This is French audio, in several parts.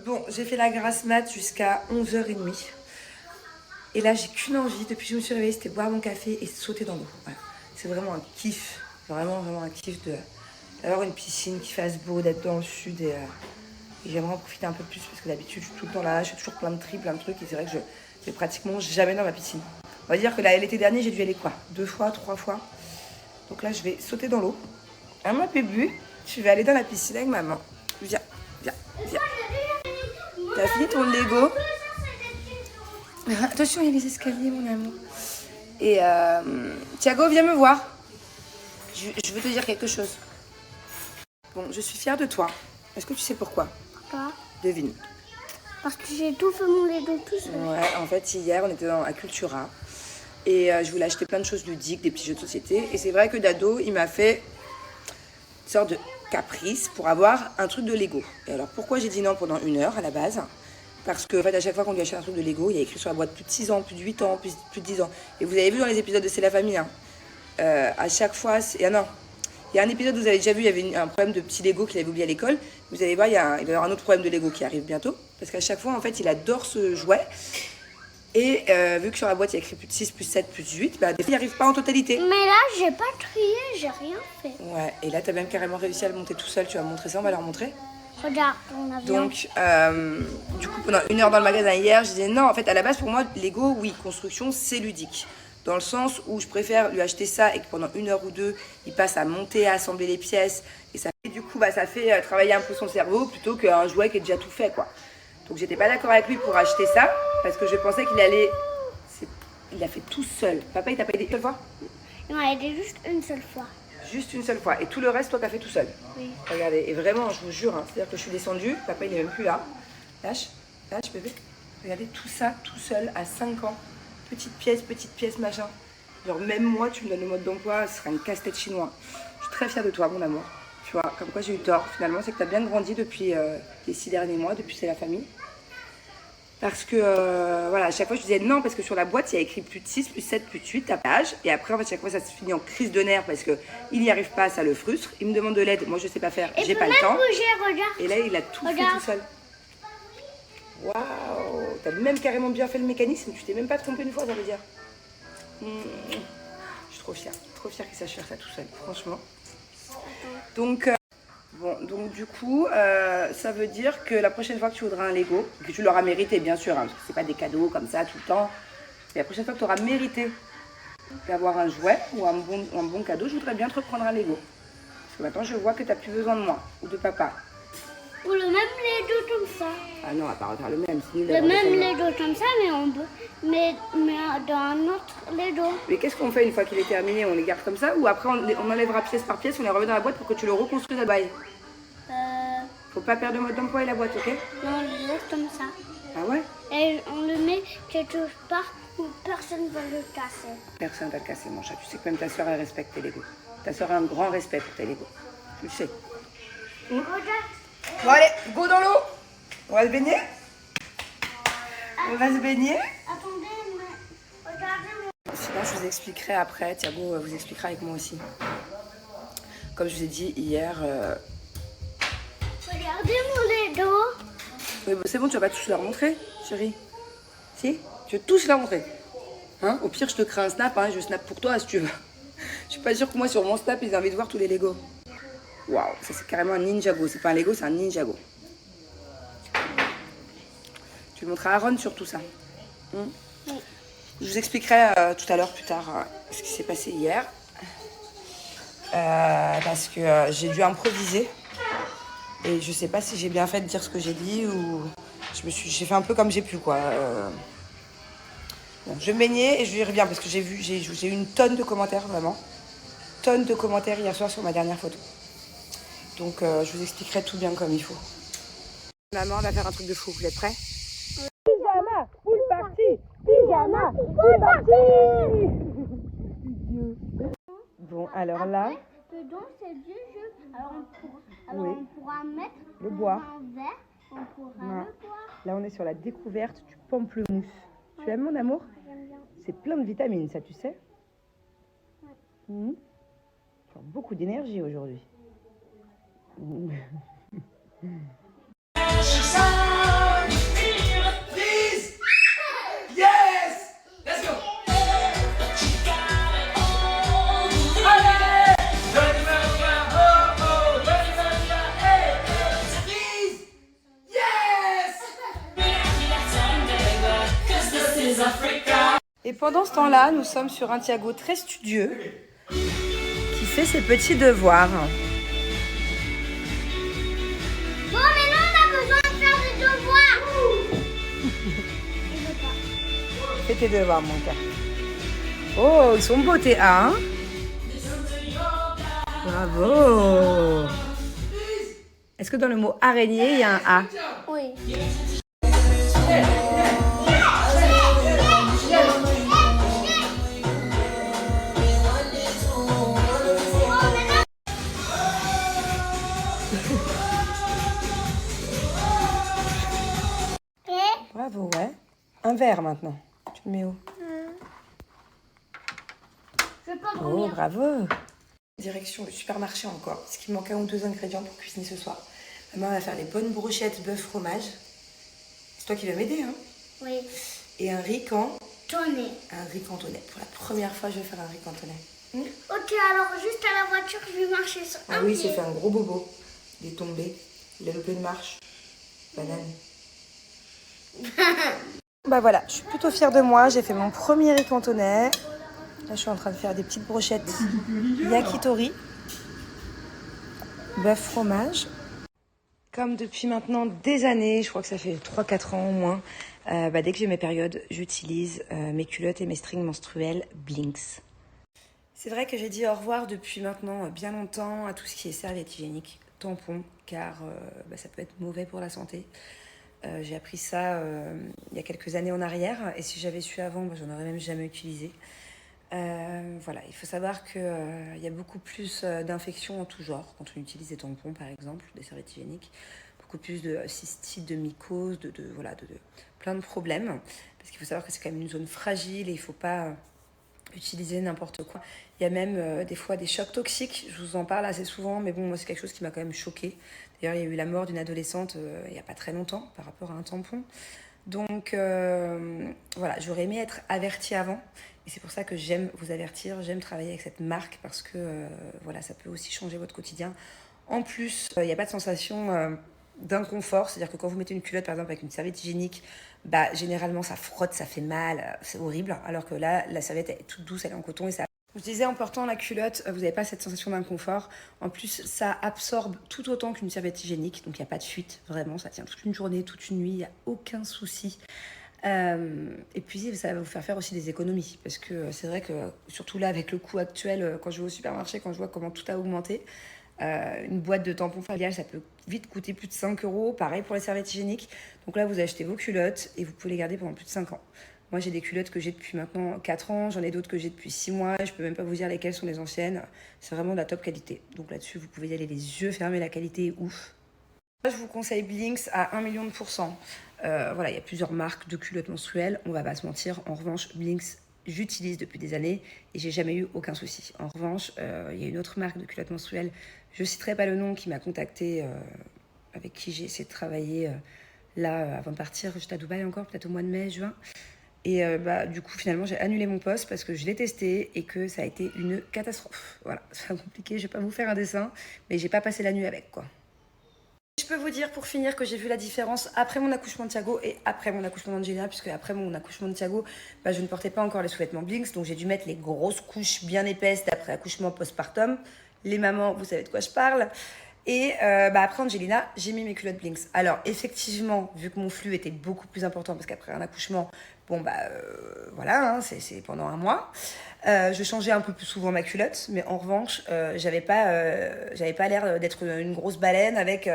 Bon, j'ai fait la grasse mat jusqu'à 11h30. Et là, j'ai qu'une envie, depuis que je me suis réveillée, c'était boire mon café et sauter dans l'eau. Voilà. C'est vraiment un kiff. Vraiment, vraiment un kiff d'avoir une piscine qui fasse beau, d'être dans le sud. Et j'aimerais en profiter un peu plus parce que d'habitude, je suis tout le temps là, je fais toujours plein de tri, plein de trucs. Et c'est vrai que je vais pratiquement jamais dans ma piscine. On va dire que l'été dernier, j'ai dû aller quoi 2 fois, 3 fois. Donc là, je vais sauter dans l'eau. À ma bébé, je vais aller dans la piscine avec maman. Viens, viens, viens. T'as fini ton Lego? Attention, il y a les escaliers, mon amour. Et Thiago, viens me voir. Je veux te dire quelque chose. Bon, je suis fière de toi. Est-ce que tu sais pourquoi? Pourquoi? Devine. Parce que j'ai tout fait mon Lego tout seul. Ouais, en fait, hier, on était à Cultura. Et je voulais acheter plein de choses ludiques, des petits jeux de société. Et c'est vrai que Dado, il m'a fait une sorte de caprice pour avoir un truc de Lego. Et alors, pourquoi j'ai dit non pendant 1 heure à la base? Parce que, en fait, à chaque fois qu'on lui achète un truc de Lego, il y a écrit sur la boîte plus de 6 ans, plus de 8 ans, plus de 10 ans. Et vous avez vu dans les épisodes de C'est la famille, hein, à chaque fois, non. Il y a un épisode où vous avez déjà vu, il y avait un problème de petit Lego qu'il avait oublié à l'école. Vous allez voir, il va y avoir un autre problème de Lego qui arrive bientôt. Parce qu'à chaque fois, en fait, il adore ce jouet. Et vu que sur la boîte, il y a écrit plus de 6, plus 7, plus 8, bah, des fois, il n'y arrive pas en totalité. Mais là, j'ai pas trié, j'ai rien fait. Ouais, et là, tu as même carrément réussi à le monter tout seul. Tu vas montrer ça, on va leur montrer. Regarde, on a bien. Donc, du coup, pendant 1 heure dans le magasin hier, je disais non, en fait, à la base, pour moi, Lego, oui, construction, c'est ludique. Dans le sens où je préfère lui acheter ça et que pendant 1 heure ou 2, il passe à monter, à assembler les pièces. Et ça fait, du coup, bah, ça fait travailler un peu son cerveau plutôt qu'un jouet qui est déjà tout fait, quoi. Donc, j'étais pas d'accord avec lui pour acheter ça parce que je pensais qu'il allait. Il l'a fait tout seul. Papa, il t'a pas aidé une seule fois? Il m'a aidé juste une seule fois. Juste une seule fois. Et tout le reste, toi, t'as fait tout seul? Oui. Regardez, et vraiment, je vous jure, hein, c'est-à-dire que je suis descendue, papa, il est même plus là. Lâche, bébé. Regardez tout ça, tout seul, à 5 ans. Petite pièce, machin. Genre, même moi, tu me donnes le mode d'emploi, ce sera une casse-tête chinois. Je suis très fière de toi, mon amour. Tu vois, comme quoi j'ai eu tort. Finalement, c'est que t'as bien grandi depuis les 6 derniers mois, depuis C'est la famille. Parce que, voilà, à chaque fois, je disais non, parce que sur la boîte, il y a écrit plus de 6, plus 7, plus de 8, tapage. Et après, en fait, chaque fois, ça se finit en crise de nerfs parce qu'il n'y arrive pas, ça le frustre. Il me demande de l'aide, moi, je sais pas faire, j'ai pas le temps. Bouger, regarde. Et là, il a tout fait tout seul. Waouh, t'as même carrément bien fait le mécanisme, tu t'es même pas trompé une fois, ça veut dire. Je suis trop fière qu'il sache faire ça tout seul, franchement. Donc, donc du coup, ça veut dire que la prochaine fois que tu voudras un Lego, que tu l'auras mérité bien sûr, hein, parce que c'est pas des cadeaux comme ça tout le temps, mais la prochaine fois que tu auras mérité d'avoir un jouet ou un bon cadeau, je voudrais bien te reprendre un Lego. Parce que maintenant je vois que tu n'as plus besoin de moi ou de papa. Ou le même Lego comme ça. Ah non, on va pas refaire le même. Le même Lego comme ça, mais on peut. Mais dans un autre Lego. Mais qu'est-ce qu'on fait une fois qu'il est terminé? On les garde comme ça ou après on enlèvera pièce par pièce, on les remet dans la boîte pour que tu le reconstruises à bail? Faut pas perdre le mode d'emploi et la boîte, ok? Non, on le laisse comme ça. Ah ouais? Et on le met quelque part où personne ne va le casser. Personne va le casser, mon chat. Tu sais que même ta soeur, elle respecte tes Legos. Ta soeur a un grand respect pour tes Legos. Tu le sais. Regarde. Bon, allez, go dans l'eau. On va se baigner? On va se baigner? Attendez, mais regardez. Sinon, je vous expliquerai après. Thiago vous expliquera avec moi aussi. Comme je vous ai dit hier. Regardez mon Lego. Oui, bon, c'est bon, tu vas pas tous leur montrer, chérie? Si? Tu veux tous leur montrer? Hein? Au pire, je te crée un snap, hein, je snap pour toi si tu veux. Je suis pas sûre que moi, sur mon snap, ils aient envie de voir tous les Legos. Waouh, ça c'est carrément un Ninjago. C'est pas un Lego, c'est un Ninjago. Tu le montreras à Aaron sur tout ça. Oui. Je vous expliquerai tout à l'heure, plus tard, ce qui s'est passé hier. Parce que j'ai dû improviser. Et je sais pas si j'ai bien fait de dire ce que j'ai dit ou j'ai fait un peu comme j'ai pu, quoi. Bon, je vais me baigner et je reviens parce que j'ai eu une tonne de commentaires, vraiment. Tonne de commentaires hier soir sur ma dernière photo. Donc je vous expliquerai tout bien comme il faut. Maman va faire un truc de fou, vous êtes prêts? Pyjama, pool party! Pyjama, pool party! Bon, alors là... Dedans, c'est du jeu. Alors on pourra mettre le bois. Un verre, on pourra le boire. Là, on est sur la découverte du pamplemousse. Tu aimes, mon amour? J'aime bien. C'est plein de vitamines, ça, tu sais? Ouais. Tu as beaucoup d'énergie aujourd'hui. Et pendant ce temps-là, nous sommes sur un Thiago très studieux qui fait ses petits devoirs. Bon, maintenant on a besoin de faire des devoirs. Fais tes devoirs, mon cœur. Oh, ils sont beaux tes A, hein? Bravo! Est-ce que dans le mot araignée, il y a un A? Oui. Bravo, ouais. Un verre maintenant. Tu le mets où? Je vais pas Oh, dormir. bravo! Direction le supermarché encore, parce qu'il manque 1 ou 2 ingrédients pour cuisiner ce soir. Maman va faire les bonnes brochettes bœuf fromage. C'est toi qui vas m'aider, hein? Oui. Et un riz cantonais. Tourner. Un riz cantonais. Pour la première fois, je vais faire un riz cantonais. Ok, alors juste à la voiture, je vais marcher sur Ah un oui, pied. c'est fait un gros bobo. Il est tombé. Il a loupé une marche. Banane. Bah voilà, je suis plutôt fière de moi. J'ai fait mon premier riz cantonais. Là, je suis en train de faire des petites brochettes yakitori. Bœuf fromage. Comme depuis maintenant des années, je crois que ça fait 3-4 ans au moins, dès que j'ai mes périodes, j'utilise mes culottes et mes strings menstruels Blinks. C'est vrai que j'ai dit au revoir depuis maintenant bien longtemps à tout ce qui est serviette hygiénique, tampons, car ça peut être mauvais pour la santé. J'ai appris ça il y a quelques années en arrière, et si j'avais su avant, j'en aurais même jamais utilisé. Voilà, il faut savoir qu'il y a beaucoup plus d'infections en tout genre quand on utilise des tampons par exemple, des serviettes hygiéniques, beaucoup plus de cystite, de mycose, de plein de problèmes, parce qu'il faut savoir que c'est quand même une zone fragile et il ne faut pas utiliser n'importe quoi. Il y a même des fois des chocs toxiques, je vous en parle assez souvent, mais bon, moi c'est quelque chose qui m'a quand même choquée. D'ailleurs, il y a eu la mort d'une adolescente il n'y a pas très longtemps par rapport à un tampon. Donc voilà, j'aurais aimé être avertie avant. Et c'est pour ça que j'aime vous avertir, j'aime travailler avec cette marque parce que voilà, ça peut aussi changer votre quotidien. En plus, il n'y a pas de sensation d'inconfort. C'est-à-dire que quand vous mettez une culotte, par exemple, avec une serviette hygiénique, généralement, ça frotte, ça fait mal, c'est horrible. Alors que là, la serviette est toute douce, elle est en coton et ça... Je disais, en portant la culotte, vous n'avez pas cette sensation d'inconfort. En plus, ça absorbe tout autant qu'une serviette hygiénique. Donc, il n'y a pas de fuite, vraiment. Ça tient toute une journée, toute une nuit, il n'y a aucun souci. Et puis, ça va vous faire aussi des économies. Parce que c'est vrai que, surtout là, avec le coût actuel, quand je vais au supermarché, quand je vois comment tout a augmenté, une boîte de tampons familiales, ça peut vite coûter plus de 5 €. Pareil pour les serviettes hygiéniques. Donc là, vous achetez vos culottes et vous pouvez les garder pendant plus de 5 ans. Moi, j'ai des culottes que j'ai depuis maintenant 4 ans. J'en ai d'autres que j'ai depuis 6 mois. Je peux même pas vous dire lesquelles sont les anciennes. C'est vraiment de la top qualité. Donc là-dessus, vous pouvez y aller les yeux fermés. La qualité est ouf. Je vous conseille Blinks à 1 million de %. Voilà, il y a plusieurs marques de culottes menstruelles. On va pas se mentir. En revanche, Blinks, j'utilise depuis des années et j'ai jamais eu aucun souci. En revanche, il y a une autre marque de culottes menstruelles. Je citerai pas le nom, qui m'a contactée, avec qui j'ai essayé de travailler là avant de partir. J'étais à Dubaï encore, peut-être au mois de mai, juin. Et du coup, finalement, j'ai annulé mon poste parce que je l'ai testé et que ça a été une catastrophe. Voilà, c'est compliqué, je vais pas vous faire un dessin, mais j'ai pas passé la nuit avec, quoi. Je peux vous dire pour finir que j'ai vu la différence après mon accouchement de Thiago et après mon accouchement d'Angelina, puisque après mon accouchement de Thiago, je ne portais pas encore les sous-vêtements Blinks, donc j'ai dû mettre les grosses couches bien épaisses d'après accouchement postpartum. Les mamans, vous savez de quoi je parle. Et après Angelina, j'ai mis mes culottes Blinks. Alors effectivement, vu que mon flux était beaucoup plus important, parce qu'après un accouchement, voilà, hein, c'est pendant 1 mois. Je changeais un peu plus souvent ma culotte, mais en revanche, j'avais pas l'air d'être une grosse baleine avec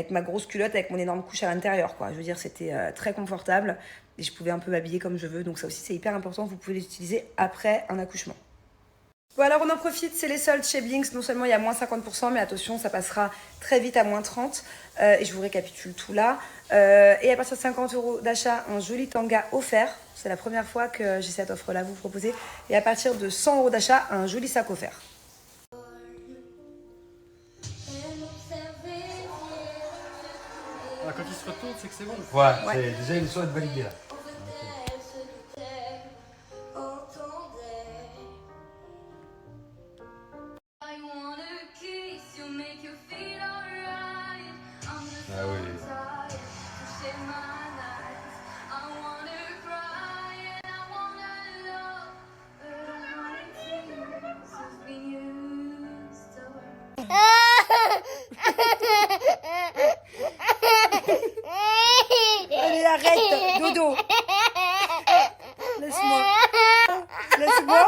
ma grosse culotte, avec mon énorme couche à l'intérieur, quoi. Je veux dire, c'était très confortable et je pouvais un peu m'habiller comme je veux. Donc ça aussi, c'est hyper important. Vous pouvez l'utiliser après un accouchement. Bon, alors on en profite, c'est les soldes chez Blinks. Non seulement il y a moins 50%, mais attention, ça passera très vite à moins 30%. Et je vous récapitule tout là. Et à partir de 50 € d'achat, un joli tanga offert. C'est la première fois que j'ai cette offre-là à vous proposer. Et à partir de 100 € d'achat, un joli sac offert. Ah, quand il se retourne, c'est que c'est bon. Ouais, Ouais. c'est déjà une souhaite validée là. Ah oui. arrête, Dodo. Laisse-moi. Laisse-moi.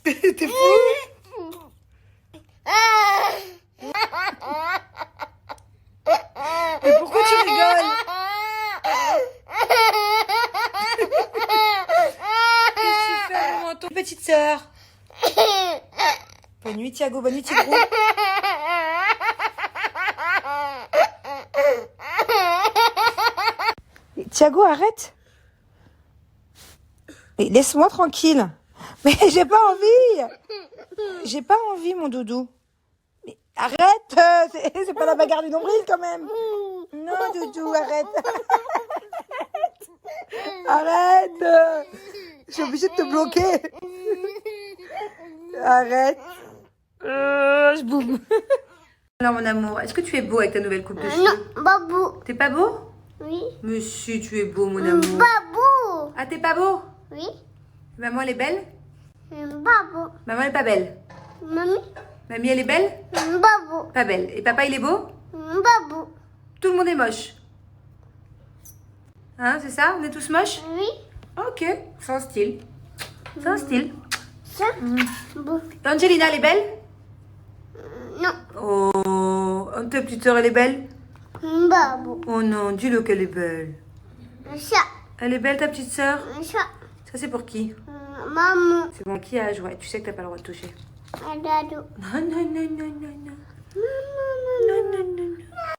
T'es fou? Mais pourquoi tu rigoles? Qu'est-ce que tu fais, maman, ton petite sœur? Bonne nuit, Thiago. Bonne nuit, Tigrou. Thiago, arrête. Mais laisse-moi tranquille. Mais j'ai pas envie. J'ai pas envie, mon doudou. Mais arrête. C'est pas la bagarre du nombril, quand même. Non, doudou, arrête. Arrête. Je suis obligée de te bloquer. Arrête. Je boum. Alors, mon amour, est-ce que tu es beau avec ta nouvelle coupe de cheveux? Non, pas beau. T'es pas beau? Oui. Mais si, tu es beau, mon amour. Pas beau. Ah, t'es pas beau? Oui. Maman, elle est belle? Pas beau. Maman, elle est pas belle. Mamie. Mamie, elle est belle? Pas beau. Pas belle. Et papa, il est beau? Pas beau. Tout le monde est moche. Hein, c'est ça? On est tous moches? Oui. Ok, sans style. Sans style. Ça. Beau. Et Angelina, elle est belle? Non. Oh, ta petite soeur, elle est belle? Pas beau. Oh non, dis-le qu'elle est belle. Ça. Elle est belle, ta petite soeur? Ça. Ça, c'est pour qui? Maman. C'est mon maquillage, ouais. Tu sais que t'as pas le droit de toucher. Dado. Non, non, non, non, non, non. Maman. Non, non, non, non.